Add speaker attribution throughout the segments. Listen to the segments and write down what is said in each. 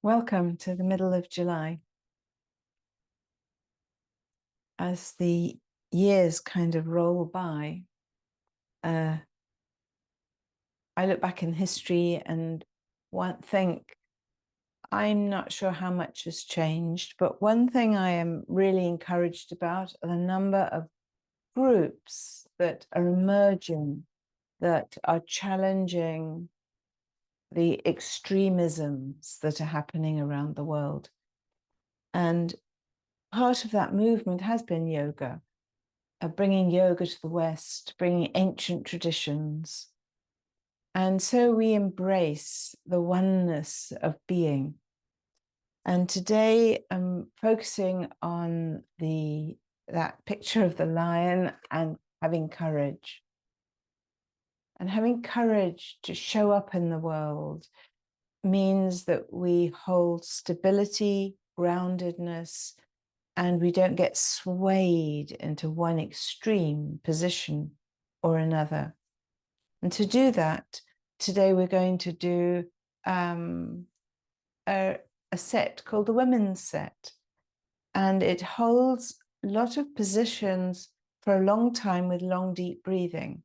Speaker 1: Welcome to the middle of July. As the years kind of roll by, I look back in history and think I'm not sure how much has changed, but one thing I am really encouraged about are the number of groups that are emerging that are challenging the extremisms that are happening around the world. And part of that movement has been yoga, bringing yoga to the West, bringing ancient traditions. And so we embrace the oneness of being. And today I'm focusing on that picture of the lion and having courage. And having courage to show up in the world means that we hold stability, groundedness, and we don't get swayed into one extreme position or another. And to do that, today we're going to do a set called the Women's Set. And it holds a lot of positions for a long time with long, deep breathing.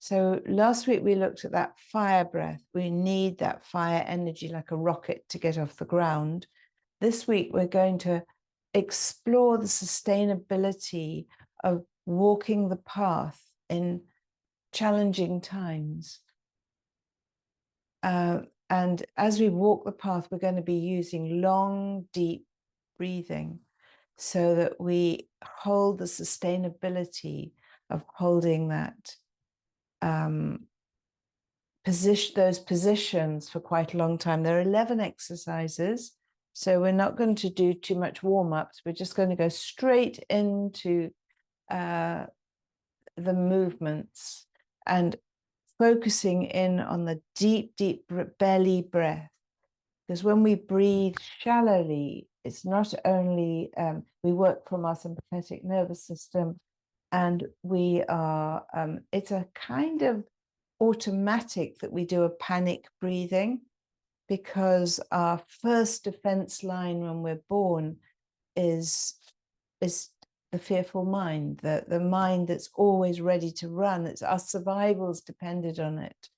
Speaker 1: So last week we looked at that fire breath. We need that fire energy like a rocket to get off the ground. This week we're going to explore the sustainability of walking the path in challenging times. And as we walk the path, we're going to be using long, deep breathing so that we hold the sustainability of holding that those positions for quite a long time. There are 11 exercises, so we're not going to do too much warm-ups. We're just going to go straight into the movements and focusing in on the deep, deep belly breath. Because when we breathe shallowly, it's not only, we work from our sympathetic nervous system, and we are, it's a kind of automatic that we do a panic breathing, because our first defense line when we're born is the fearful mind, the mind that's always ready to run. It's our survival's depended on it.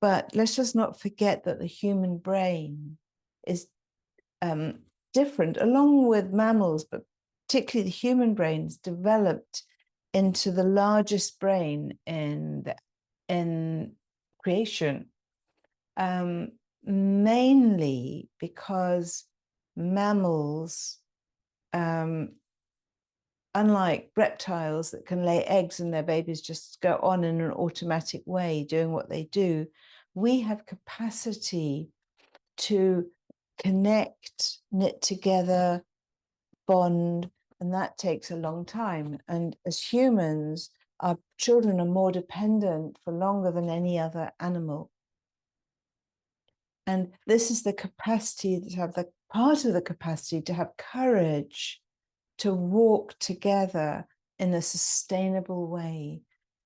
Speaker 1: But let's just not forget that the human brain is different, along with mammals, but particularly the human brain is developed into the largest brain in creation, mainly because mammals, unlike reptiles that can lay eggs and their babies just go on in an automatic way doing what they do, we have capacity to connect, knit together, bond, and that takes a long time. And as humans, our children are more dependent for longer than any other animal. And this is the capacity to have part of the capacity to have courage to walk together in a sustainable way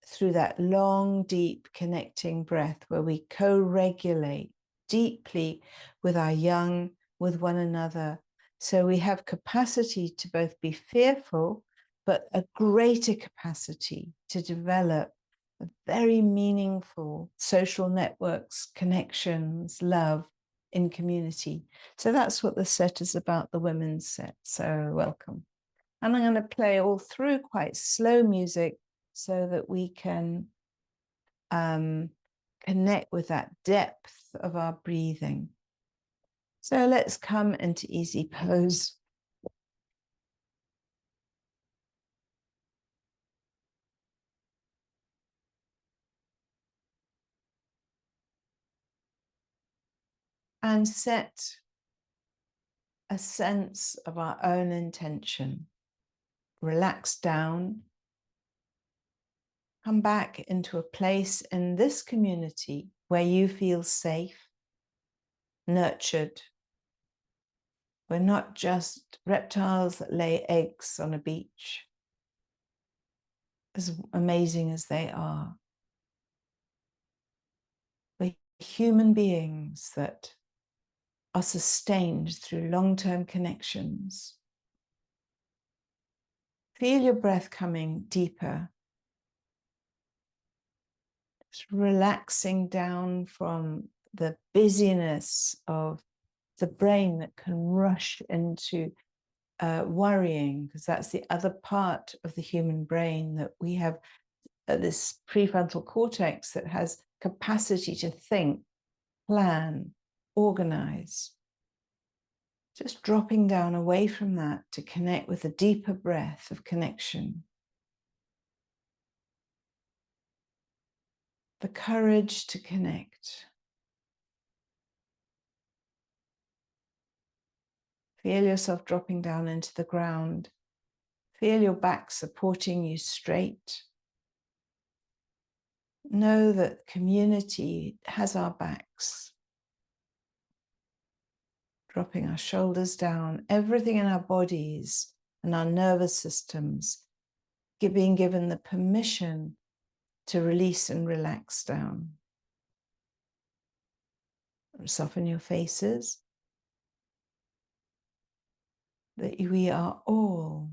Speaker 1: through that long, deep connecting breath where we co-regulate deeply with our young, with one another. So we have capacity to both be fearful, but a greater capacity to develop very meaningful social networks, connections, love in community. So that's what the set is about, the Women's Set. So welcome. And I'm going to play all through quite slow music so that we can connect with that depth of our breathing. So let's come into easy pose. And set a sense of our own intention. Relax down. Come back into a place in this community where you feel safe, nurtured. We're not just reptiles that lay eggs on a beach, as amazing as they are. We're human beings that are sustained through long-term connections. Feel your breath coming deeper, just relaxing down from the busyness of the brain that can rush into worrying, because that's the other part of the human brain, that we have this prefrontal cortex that has capacity to think, plan, organize. Just dropping down away from that to connect with a deeper breath of connection. The courage to connect. Feel yourself dropping down into the ground. Feel your back supporting you straight. Know that community has our backs. Dropping our shoulders down, everything in our bodies and our nervous systems being given the permission to release and relax down. Soften your faces. That we are all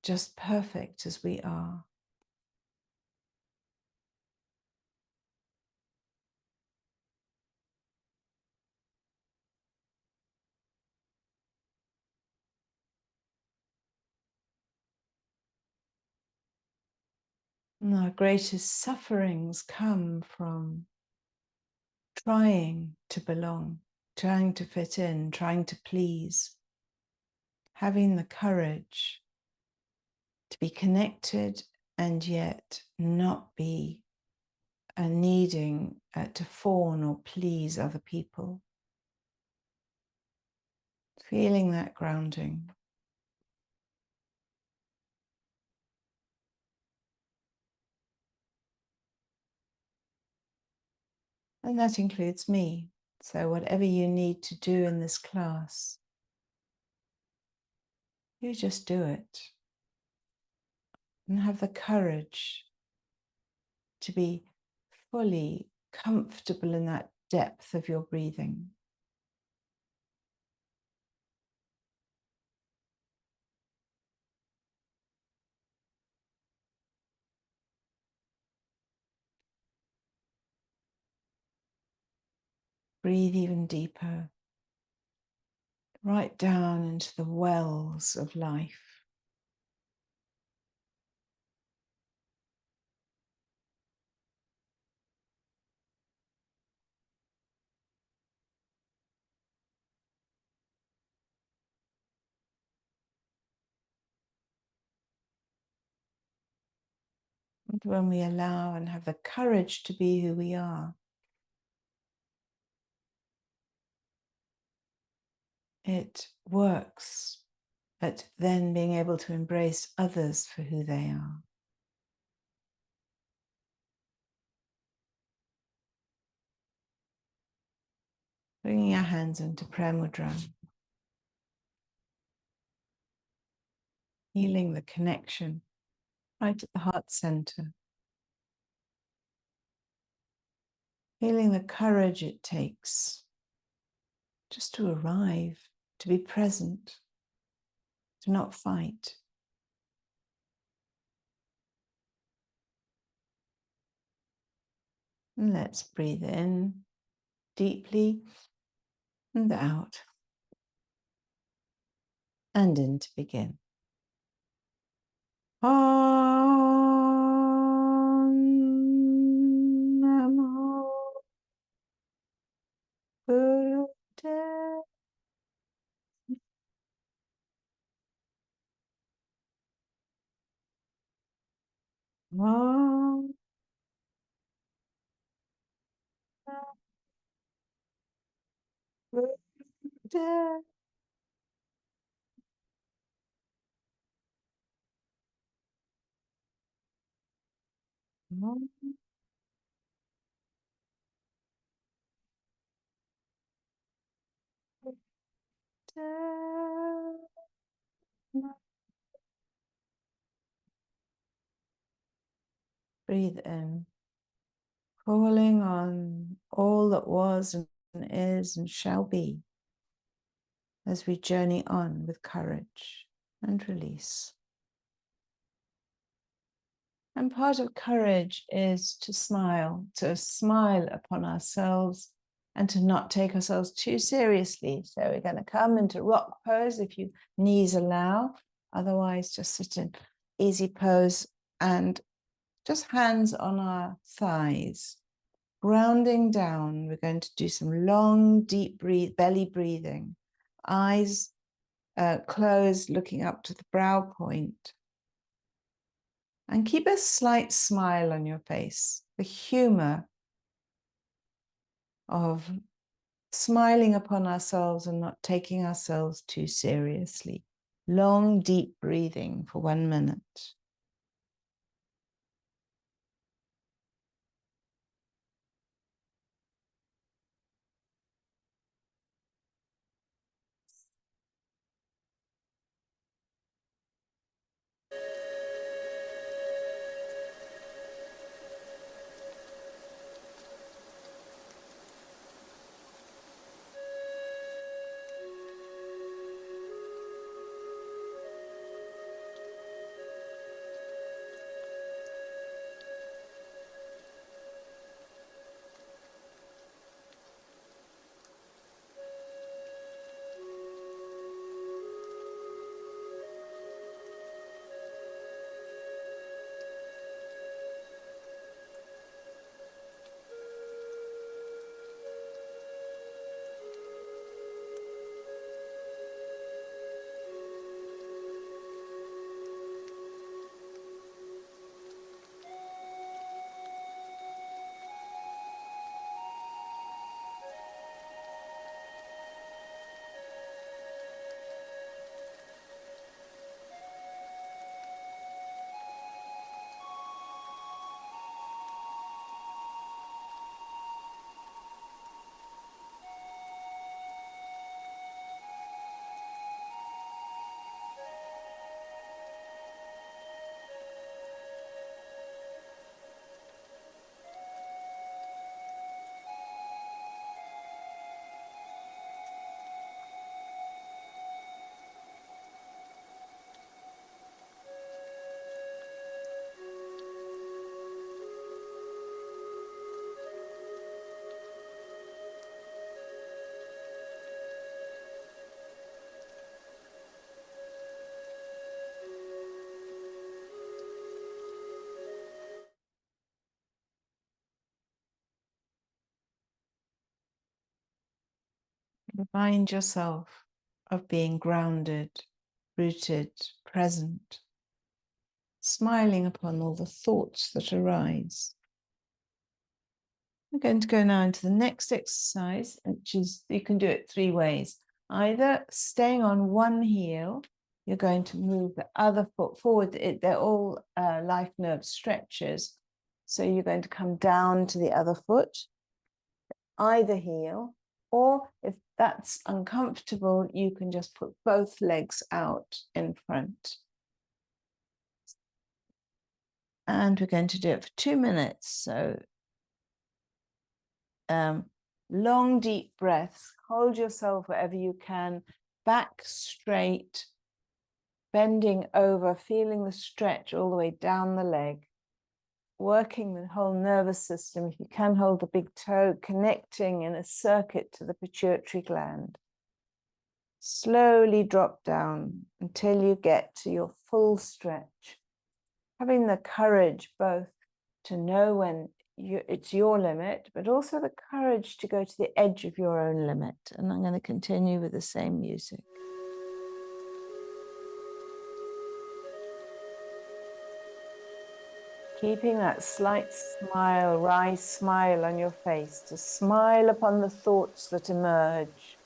Speaker 1: just perfect as we are. And our greatest sufferings come from trying to belong, trying to fit in, trying to please. Having the courage to be connected and yet not be needing to fawn or please other people. Feeling that grounding. And that includes me. So whatever you need to do in this class, you just do it. And have the courage to be fully comfortable in that depth of your breathing. Breathe even deeper, right down into the wells of life. And when we allow and have the courage to be who we are, it works at then being able to embrace others for who they are. Bringing our hands into prayer mudra, healing the connection right at the heart center, feeling the courage it takes just to arrive, to be present, to not fight. And let's breathe in deeply and out. And in to begin. Om Namo Buddhaya. Om Buddhaya. Om Buddhaya. Breathe in, calling on all that was and is and shall be as we journey on with courage and release. And part of courage is to smile upon ourselves and to not take ourselves too seriously. So we're going to come into rock pose if your knees allow. Otherwise, just sit in easy pose and just hands on our thighs, grounding down. We're going to do some long, deep belly breathing, eyes closed, looking up to the brow point. And keep a slight smile on your face, the humor of smiling upon ourselves and not taking ourselves too seriously. Long, deep breathing for 1 minute. Remind yourself of being grounded, rooted, present, smiling upon all the thoughts that arise. We're going to go now into the next exercise, which is, you can do it 3 ways. Either staying on one heel, you're going to move the other foot forward. They're all life nerve stretches. So you're going to come down to the other foot, either heel, or if that's uncomfortable, you can just put both legs out in front. And we're going to do it for 2 minutes. So long, deep breaths. Hold yourself wherever you can, back straight, bending over, feeling the stretch all the way down the leg, working the whole nervous system. If you can, hold the big toe, connecting in a circuit to the pituitary gland. Slowly drop down until you get to your full stretch. Having the courage both to know when it's your limit, but also the courage to go to the edge of your own limit. And I'm going to continue with the same music. Keeping that slight smile, wry smile on your face, to smile upon the thoughts that emerge.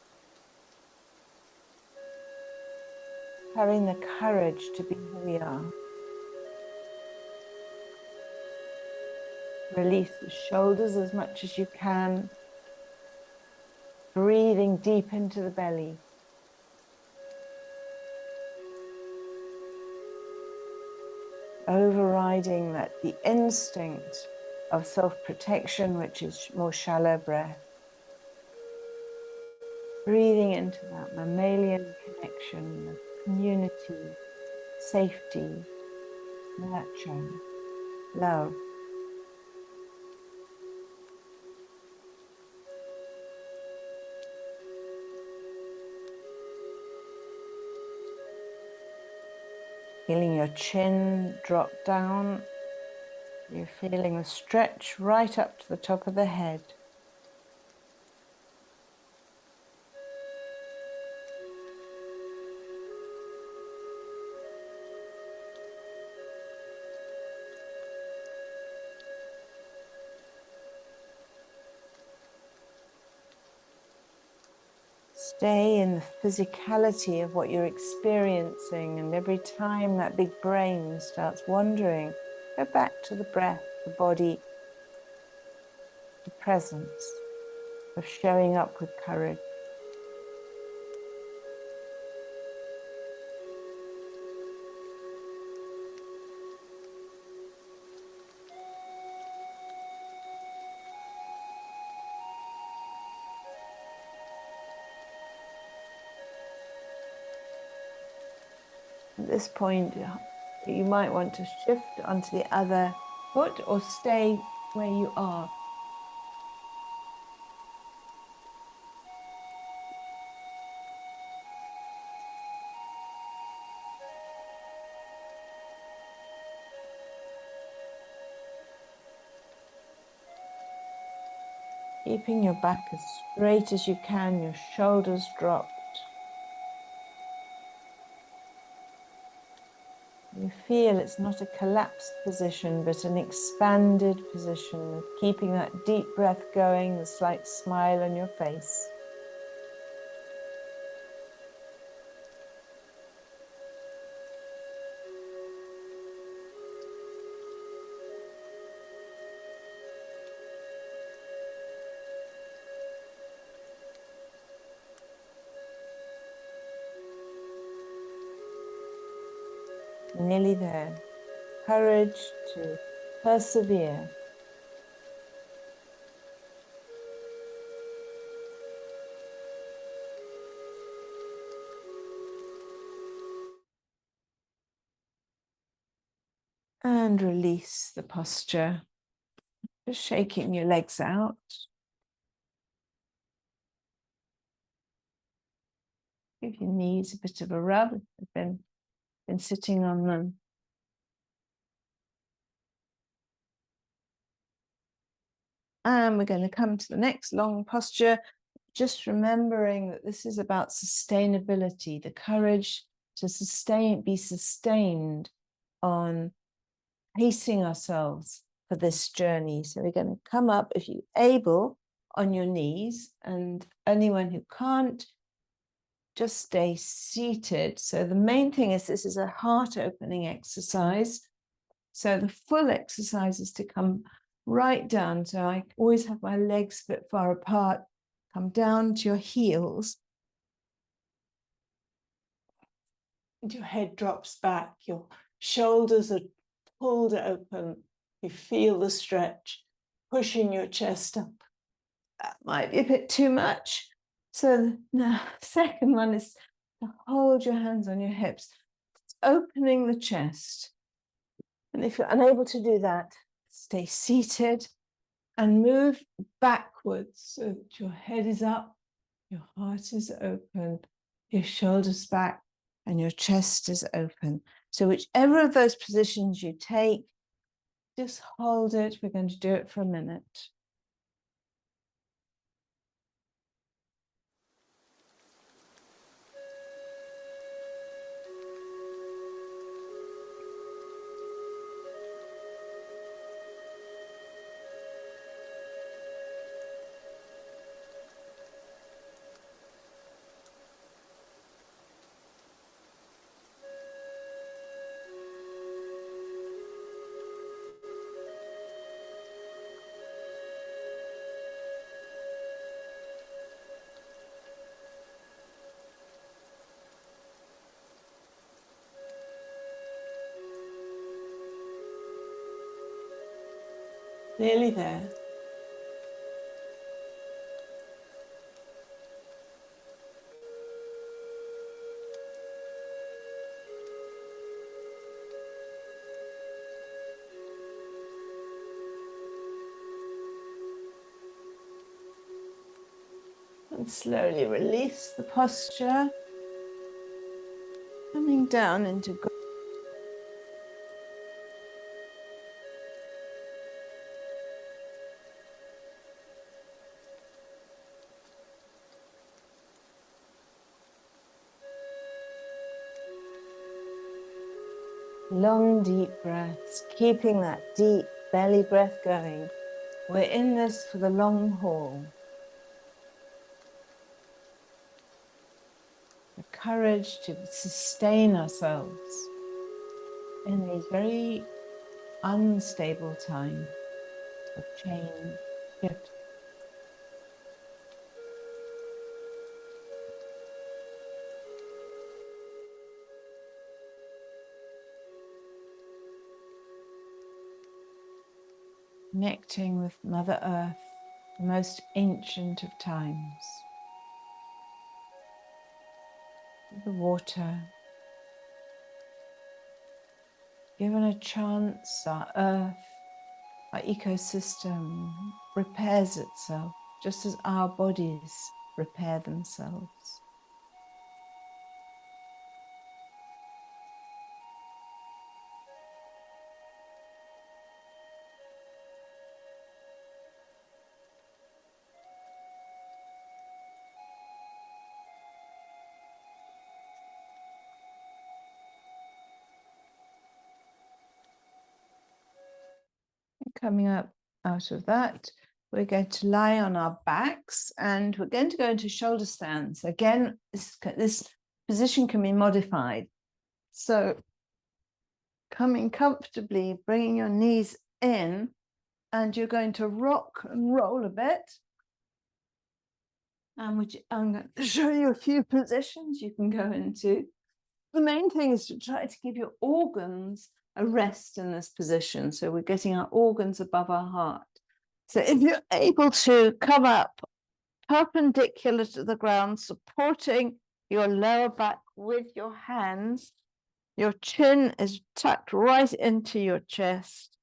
Speaker 1: Having the courage to be who we are. Release the shoulders as much as you can. Breathing deep into the belly. Overriding the instinct of self-protection, which is more shallow breath. Breathing into that mammalian connection of community, safety, nurture, love. Feeling your chin drop down. You're feeling the stretch right up to the top of the head. Stay in the physicality of what you're experiencing, and every time that big brain starts wandering, go back to the breath, the body, the presence of showing up with courage. At this point, you might want to shift onto the other foot or stay where you are. Keeping your back as straight as you can, your shoulders dropped. You feel it's not a collapsed position, but an expanded position, keeping that deep breath going, the slight smile on your face. Nearly there. Courage to persevere. And release the posture. Just shaking your legs out. Give your knees a bit of a rub if you've been sitting on them. And we're going to come to the next long posture, just remembering that this is about sustainability, the courage to be sustained on pacing ourselves for this journey. So we're going to come up, if you're able, on your knees, and anyone who can't, just stay seated. So the main thing is this is a heart opening exercise. So the full exercise is to come right down. So I always have my legs a bit far apart. Come down to your heels. And your head drops back. Your shoulders are pulled open. You feel the stretch, pushing your chest up. That might be a bit too much. So the second one is to hold your hands on your hips, opening the chest. And if you're unable to do that, stay seated and move backwards so that your head is up, your heart is open, your shoulders back, and your chest is open. So whichever of those positions you take, just hold it. We're going to do it for a minute. Nearly there. And slowly release the posture, coming down into long, deep breaths, keeping that deep belly breath going. We're in this for the long haul. The courage to sustain ourselves in these very unstable times of change, shift. Connecting with Mother Earth, the most ancient of times. The water. Given a chance, our earth, our ecosystem repairs itself, just as our bodies repair themselves. Coming up out of that, we're going to lie on our backs and we're going to go into shoulder stands. Again, this position can be modified. So coming comfortably, bringing your knees in, and you're going to rock and roll a bit. And I'm going to show you a few positions you can go into. The main thing is to try to give your organs a rest in this position. So we're getting our organs above our heart. So if you're able to come up perpendicular to the ground, supporting your lower back with your hands, your chin is tucked right into your chest,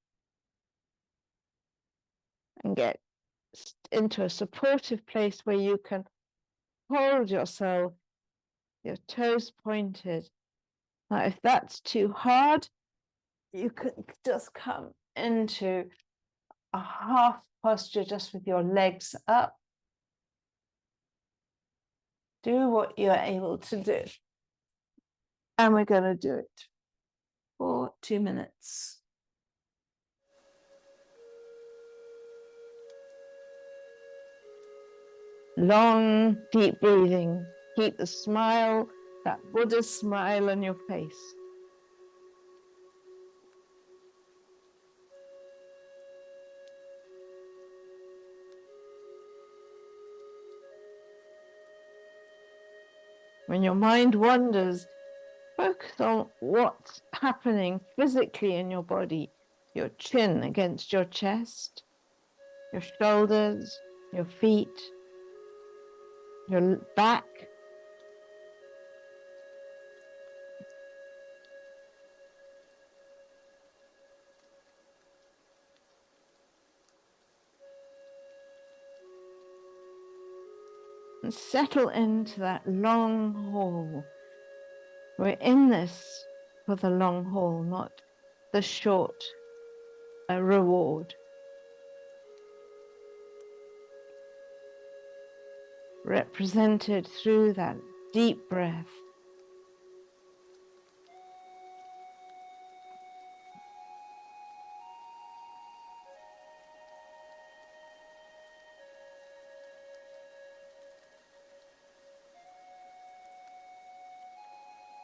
Speaker 1: and get into a supportive place where you can hold yourself, your toes pointed. Now, if that's too hard, you could just come into a half posture just with your legs up. Do what you're able to do. And we're going to do it for 2 minutes. Long, deep breathing. Keep the smile, that Buddha smile on your face. When your mind wanders, focus on what's happening physically in your body. Your chin against your chest, your shoulders, your feet, your back. And settle into that long haul. We're in this for the long haul, not the short reward. Represented through that deep breath.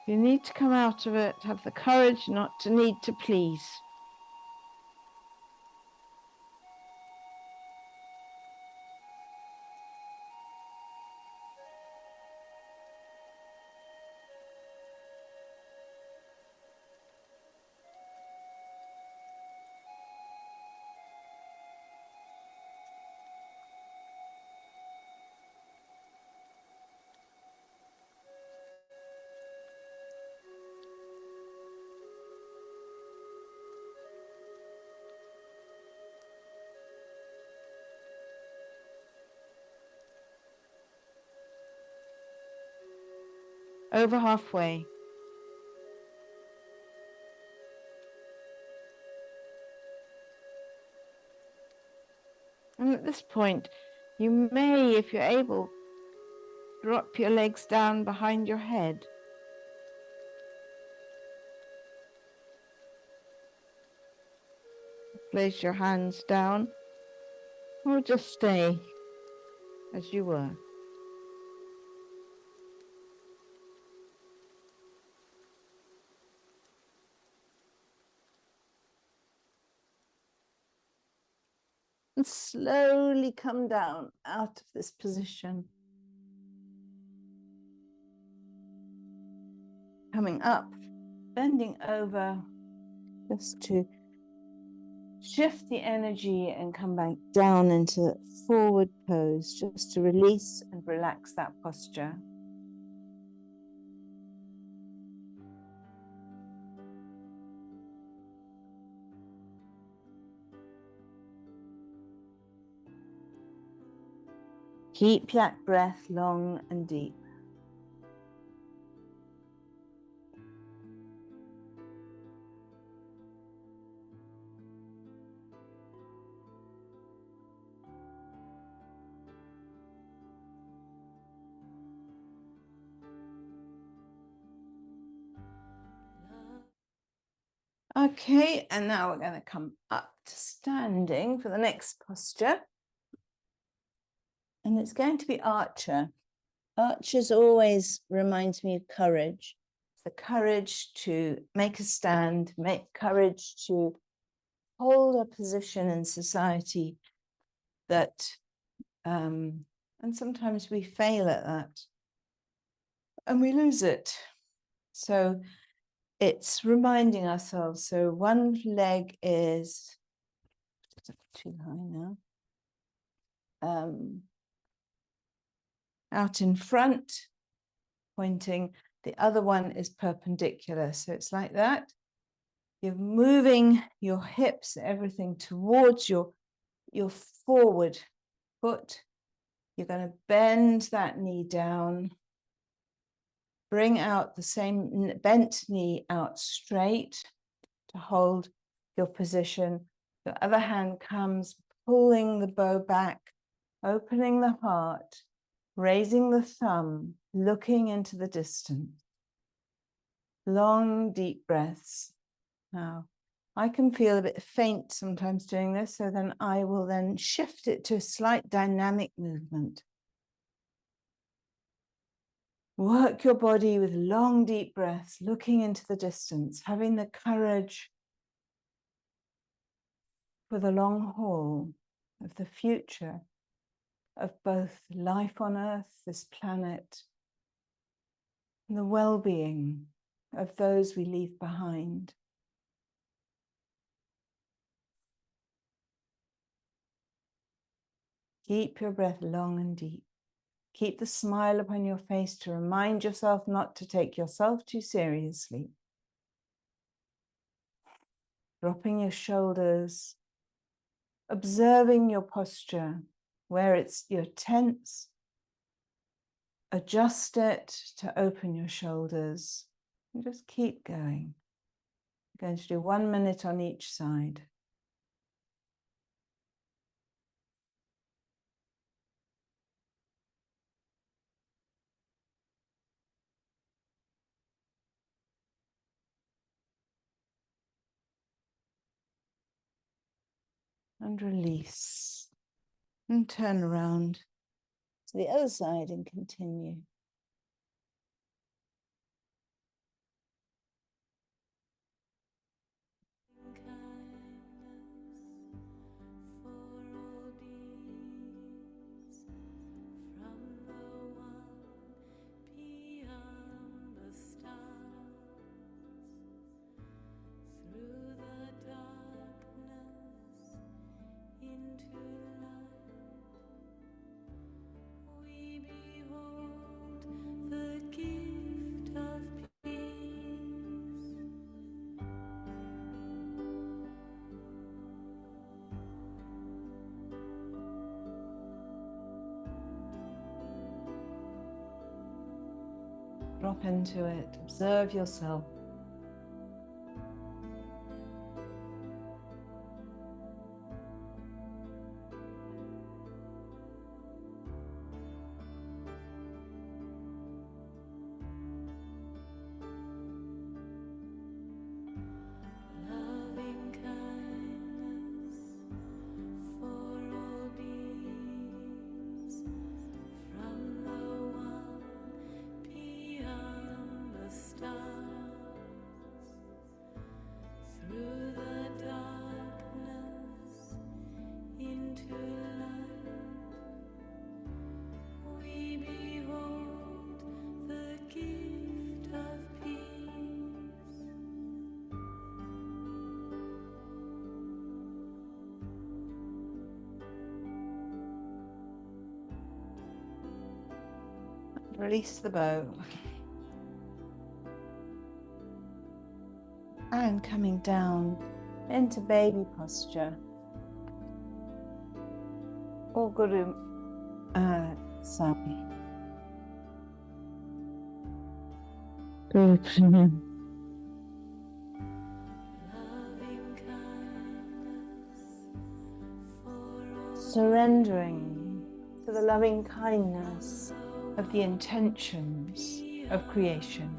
Speaker 1: You need to come out of it, have the courage not to need to please. over halfway. And at this point, you may, if you're able, drop your legs down behind your head. Place your hands down, or just stay as you were. And slowly come down out of this position. Coming up, bending over, just to shift the energy and come back down into forward pose, just to release and relax that posture. Keep that breath long and deep. Okay, and now we're going to come up to standing for the next posture. And it's going to be Archer. Archers always reminds me of courage. It's the courage to make a stand, make courage to hold a position in society that, and sometimes we fail at that and we lose it. So it's reminding ourselves. So one leg is too high now. Out in front, pointing. The other one is perpendicular. So it's like that. You're moving your hips, everything towards your forward foot. You're going to bend that knee down. Bring out the same bent knee out straight to hold your position. The other hand comes, pulling the bow back, opening the heart, raising the thumb, looking into the distance. Long, deep breaths. Now, I can feel a bit faint sometimes doing this, so then I will then shift it to a slight dynamic movement. Work your body with long, deep breaths, looking into the distance, having the courage for the long haul of the future of both life on Earth, this planet, and the well-being of those we leave behind. Keep your breath long and deep. Keep the smile upon your face to remind yourself not to take yourself too seriously. Dropping your shoulders, observing your posture, where you're tense. Adjust it to open your shoulders and just keep going. We're going to do 1 minute on each side. And release. And turn around to the other side and continue.
Speaker 2: We behold
Speaker 1: Drop into it. Observe yourself. Release the bow. And coming down into baby posture. Or Guru Sami. Surrendering to the loving kindness of the intentions of creation.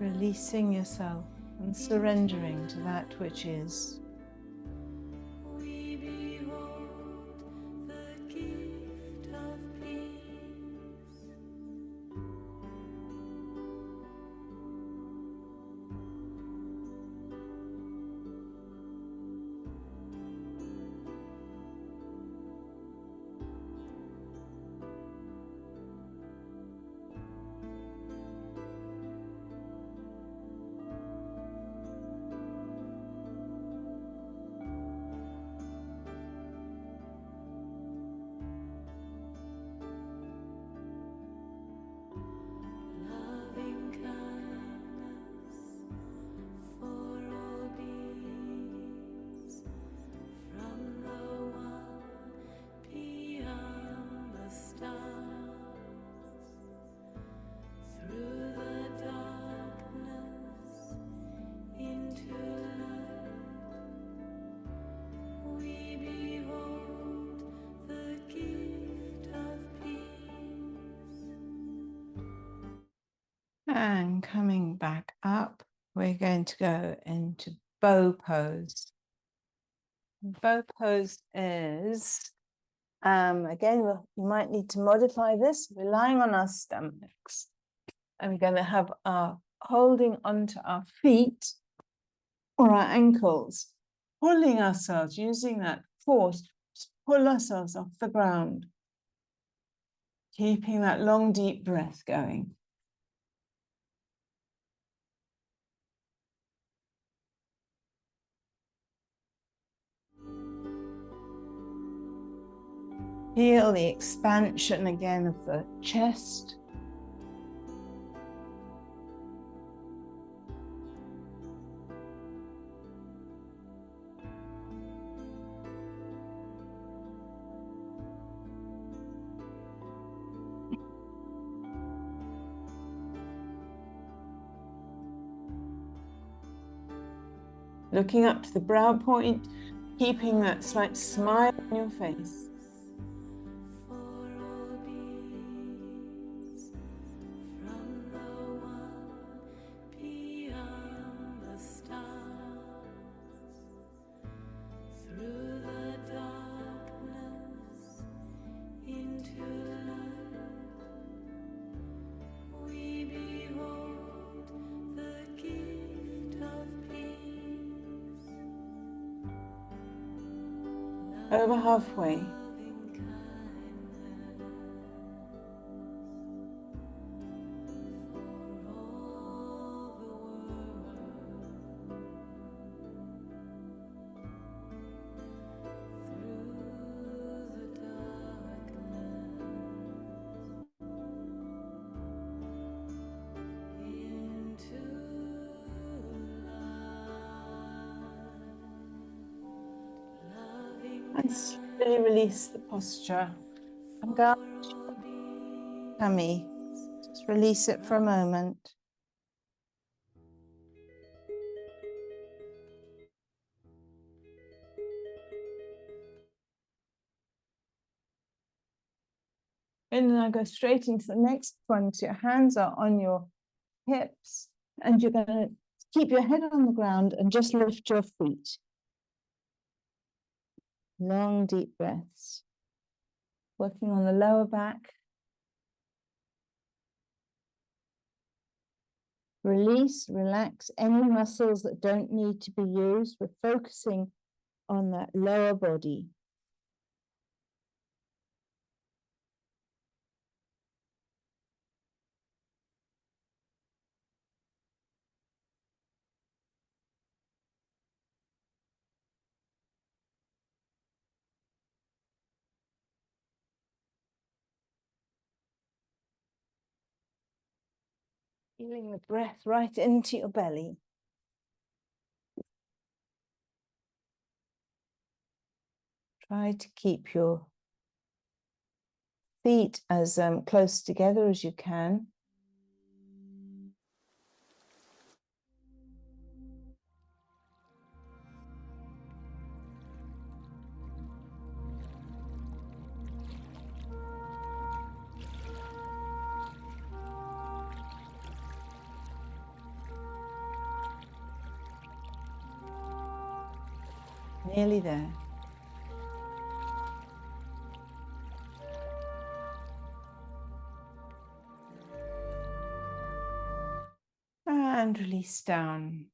Speaker 1: Releasing yourself and surrendering to that which is. And coming back up, we're going to go into bow pose. Bow pose is, again, you might need to modify this. We're lying on our stomachs. And we're going to have our holding onto our feet or our ankles, pulling ourselves, using that force to pull ourselves off the ground. Keeping that long, deep breath going. Feel the expansion again of the chest. Looking up to the brow point, keeping that slight smile on your face. Over halfway. And slowly release the posture And go tummy. Just release it for a moment. And then I go straight into the next one. So your hands are on your hips, and you're going to keep your head on the ground and just lift your feet. Long, deep breaths. Working on the lower back. Release, relax any muscles that don't need to be used. We're focusing on that lower body. Feeling the breath right into your belly. Try to keep your feet as close together as you can. Nearly there. And release down.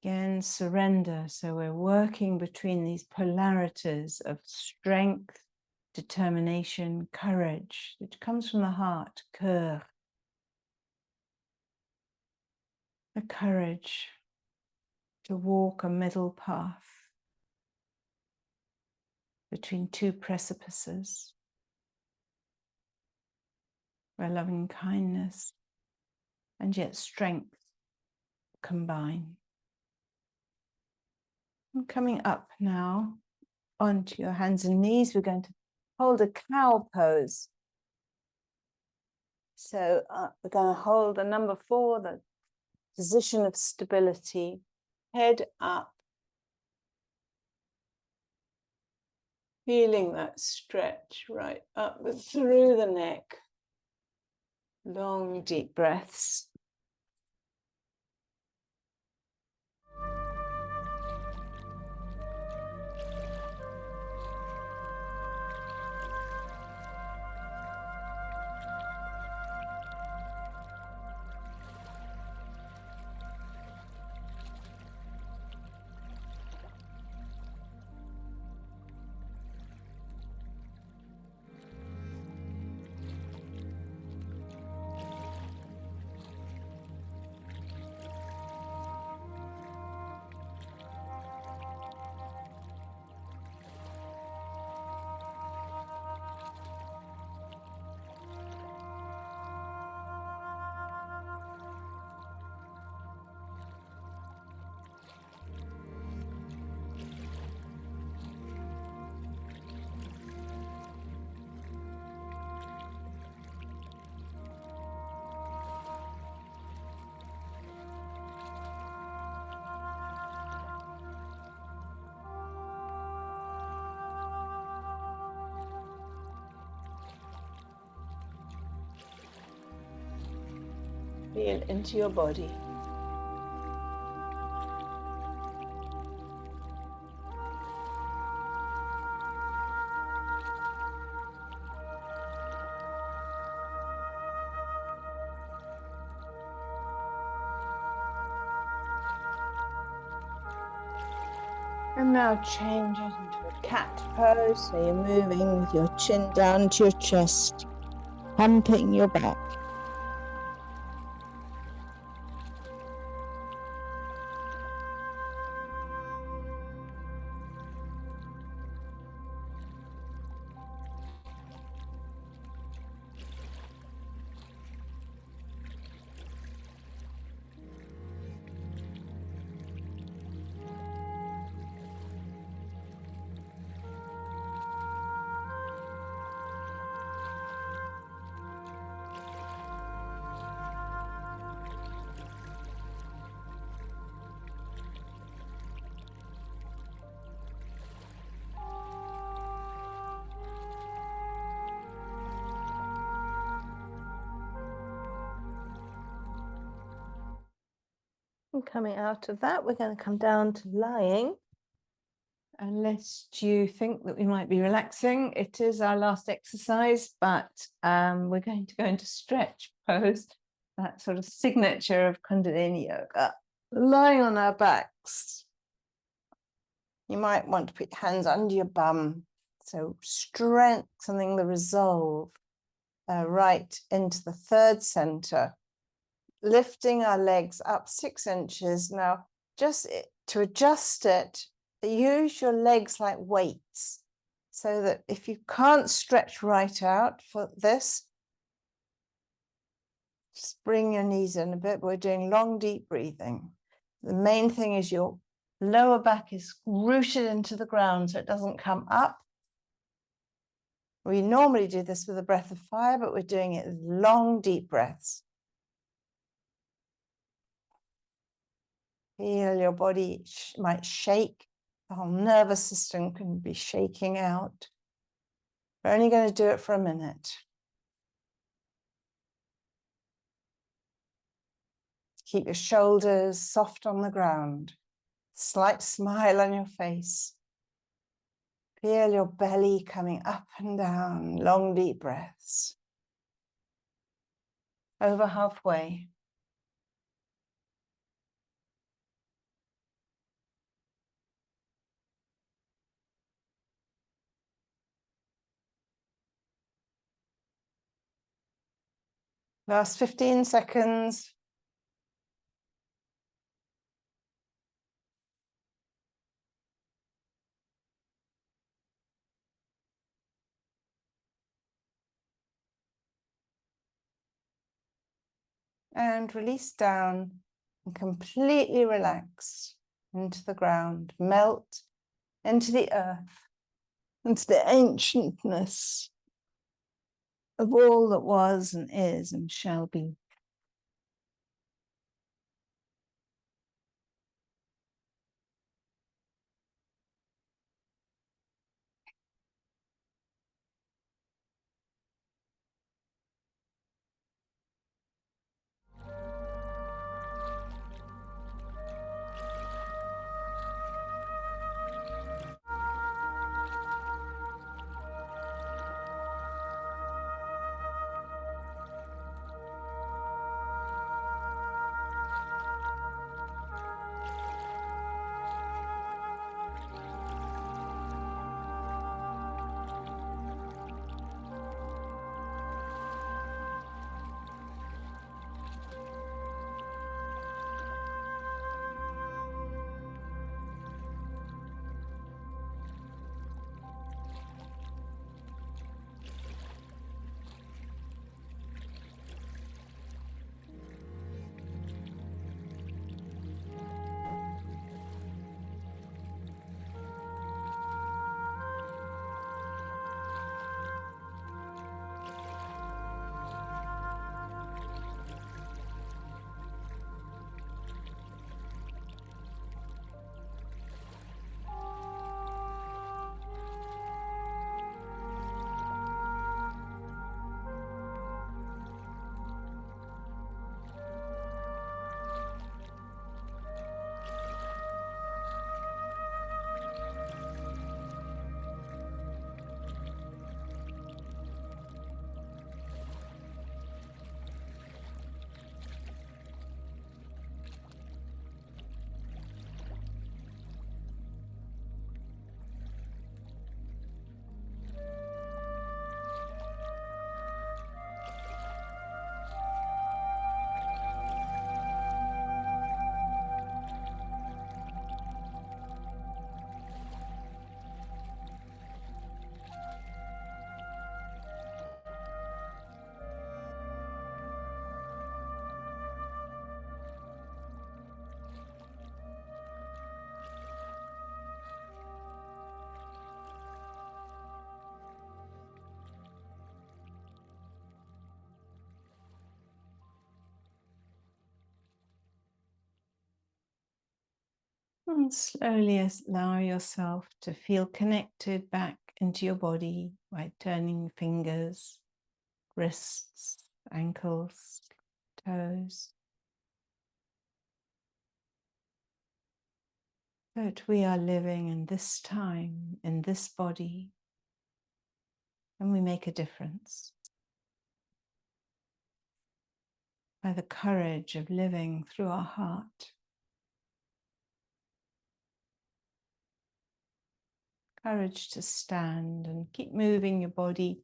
Speaker 1: Again, surrender. So we're working between these polarities of strength, determination, courage, which comes from the heart, cœur. The courage to walk a middle path between two precipices where loving kindness and yet strength combine. And coming up now onto your hands and knees, we're going to hold a cow pose. So we're going to hold a number 4, the position of stability, head up, feeling that stretch right up through the neck. Long, deep breaths. Feel into your body. And now change it into a cat pose. So you're moving with your chin down to your chest, humping your back.
Speaker 2: And coming out of that, we're going to come down to lying.
Speaker 1: Unless you think that we might be relaxing, it is our last exercise, but we're going to go into stretch pose, that sort of signature of Kundalini yoga, lying on our backs. You might want to put your hands under your bum, so strengthening the resolve right into the third center, lifting our legs up 6 inches. Now, just to adjust it, use your legs like weights, so that if you can't stretch right out for this, just bring your knees in a bit. We're doing long, deep breathing. The main thing is your lower back is rooted into the ground so it doesn't come up. We normally do this with a breath of fire, but we're doing it with long, deep breaths. Feel your body might shake. The whole nervous system can be shaking out. We're only going to do it for a minute. Keep your shoulders soft on the ground. Slight smile on your face. Feel your belly coming up and down. Long, deep breaths. Over halfway. Last 15 seconds. And release down and completely relax into the ground. Melt into the earth, into the ancientness of all that was and is and shall be. And slowly allow yourself to feel connected back into your body by turning fingers, wrists, ankles, toes. that we are living in this time, in this body, and we make a difference by the courage of living through our heart. Courage to stand and keep moving your body,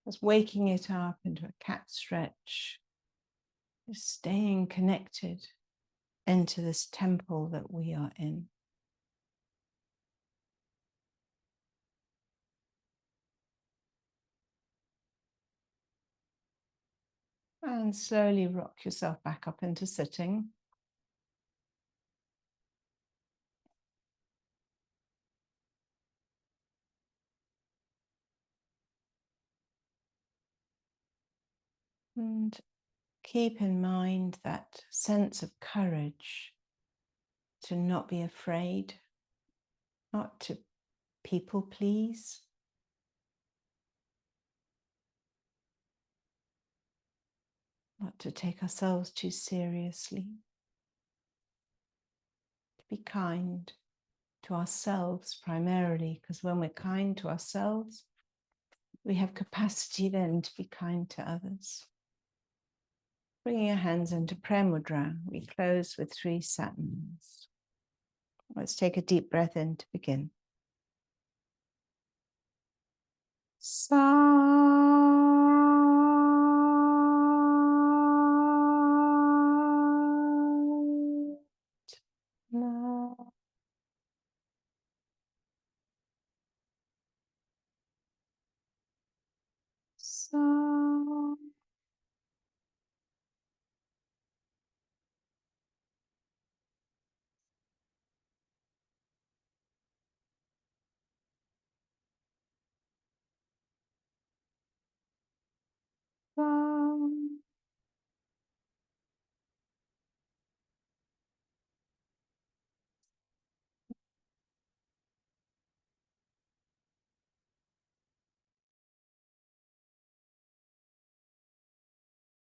Speaker 1: just waking it up into a cat stretch, just staying connected into this temple that we are in. And slowly rock yourself back up into sitting. And keep in mind that sense of courage to not be afraid, not to people please, not to take ourselves too seriously, to be kind to ourselves primarily, because when we're kind to ourselves, we have capacity then to be kind to others. Bringing your hands into prayer mudra, we close with 3 satnams. Let's take a deep breath in to begin. Sa.